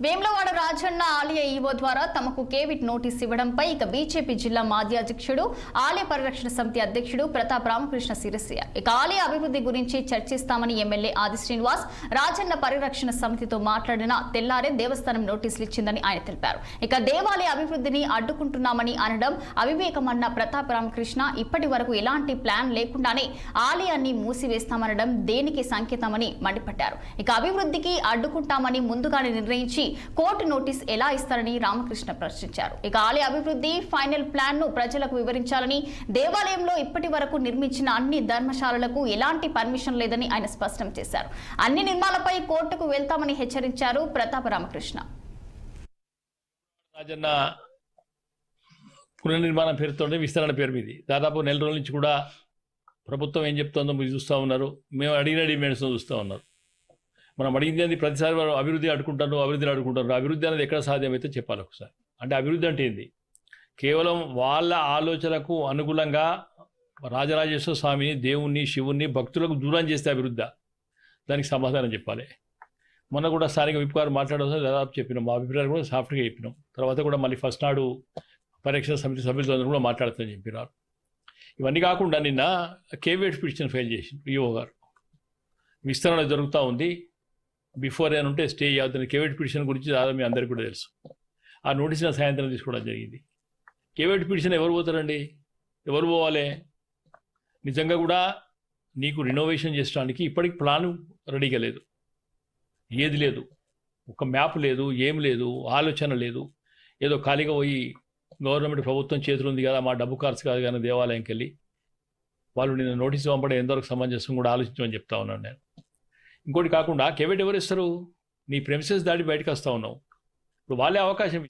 వేములవాడ రాజన్న ఆలయ ఈవో ద్వారా తమకు కేవిట్ నోటీస్ ఇవ్వడంపై ఇక బీజేపీ జిల్లా మాజీ అధ్యక్షుడు ఆలయ పరిరక్షణ సమితి అధ్యక్షుడు ప్రతాప్ రామకృష్ణ సిరసియ ఇక ఆలయ అభివృద్ధి గురించి చర్చిస్తామని ఎమ్మెల్యే ఆది శ్రీనివాస్ రాజన్న పరిరక్షణ సమితితో మాట్లాడిన తెల్లారే దేవస్థానం నోటీసులు ఇచ్చిందని ఆయన తెలిపారు. ఇక దేవాలయ అభివృద్ధిని అడ్డుకుంటున్నామని అనడం అవివేకమన్న ప్రతాప్ రామకృష్ణ ఇప్పటి వరకు ఎలాంటి ప్లాన్ లేకుండానే ఆలయాన్ని మూసివేస్తామనడం దేనికి సంకేతమని మండిపడ్డారు. ఇక అభివృద్ధికి అడ్డుకుంటామని ముందుగానే నిర్ణయించి కోర్టు నోటీస్ ఎలా ఇస్తారని రామకృష్ణ ప్రశ్నించారు. ఇక ఆలయ అభివృద్ధి ఫైనల్ ప్లాన్ ను ప్రజలకు వివరించాలని, దేవాలయంలో ఇప్పటి వరకు నిర్మించిన అన్ని ధర్మశాలలకు ఎలాంటి పర్మిషన్ లేదని ఆయన స్పష్టం చేశారు. అన్ని నిర్మాణాలపై కోర్టుకు వెళ్తామని హెచ్చరించారు ప్రతాప రామకృష్ణ. రాజన్న పునర్నిర్మాణం పేరుతోనే విస్తరణ పేరు మీది దాదాపు నెల రోజుల నుంచి కూడా ప్రభుత్వం ఏం చెప్తుందో మీరు చూస్తూ ఉన్నారు. మేము అడిగిన డిమాండ్స్ చూస్తూ ఉన్నారు. మనం అడిగింది ప్రతిసారి వారు అభివృద్ధి అడుకుంటారు. అభివృద్ధి అనేది ఎక్కడ సాధ్యమైతే చెప్పాలి ఒకసారి. అంటే అభివృద్ధి అంటే ఏంది? కేవలం వాళ్ళ ఆలోచనకు అనుగుణంగా రాజరాజేశ్వర స్వామిని, దేవుణ్ణి, శివుణ్ణి భక్తులకు దూరం చేస్తే అభివృద్ధి, దానికి సమాధానం చెప్పాలి. మొన్న కూడా స్థానిక విప్ గారు మాట్లాడాల్సిన దాదాపు చెప్పినాం. మా అభిప్రాయాలు కూడా సాఫ్ట్గా చెప్పినాం. తర్వాత కూడా మళ్ళీ ఫస్ట్ నాడు పరిరక్షణ సమితి సభ్యులతో కూడా మాట్లాడుతుందని చెప్పినారు. ఇవన్నీ కాకుండా నిన్న కేవిట్ పిటిషన్ ఫైల్ చేసి ఈఓ గారు విస్తరణ జరుగుతూ ఉంది, బిఫోర్ అని ఉంటే స్టే అవుతుంది. కేవిట్ పిటిషన్ గురించి దాదాపు మీ అందరికీ కూడా తెలుసు. ఆ నోటీసుల సాయంత్రం తీసుకోవడం జరిగింది. కేవిట్ పిటిషన్ ఎవరు పోతారండి? ఎవరు పోవాలి? నిజంగా కూడా నీకు రినోవేషన్ చేయడానికి ఇప్పటికి ప్లాను రెడీగా లేదు, ఏది లేదు, ఒక మ్యాప్ లేదు, ఏం లేదు, ఆలోచన లేదు. ఏదో ఖాళీగా పోయి గవర్నమెంట్ ప్రభుత్వం చేతులు ఉంది కదా, మా డబ్బు ఖర్చు కాదు కానీ దేవాలయంకి వెళ్ళి వాళ్ళు నిన్న నోటీసు పంపడం ఎంతవరకు సమంజసం కూడా ఆలోచించమని చెప్తా ఉన్నాను నేను. ఇంకోటి కాకుండా కేవిట్ ఎవరు ఇస్తారు? నీ ప్రెమిసెస్ దాటి బయటకు వస్తూ ఉన్నావు. ఇప్పుడు వాళ్ళే అవకాశం.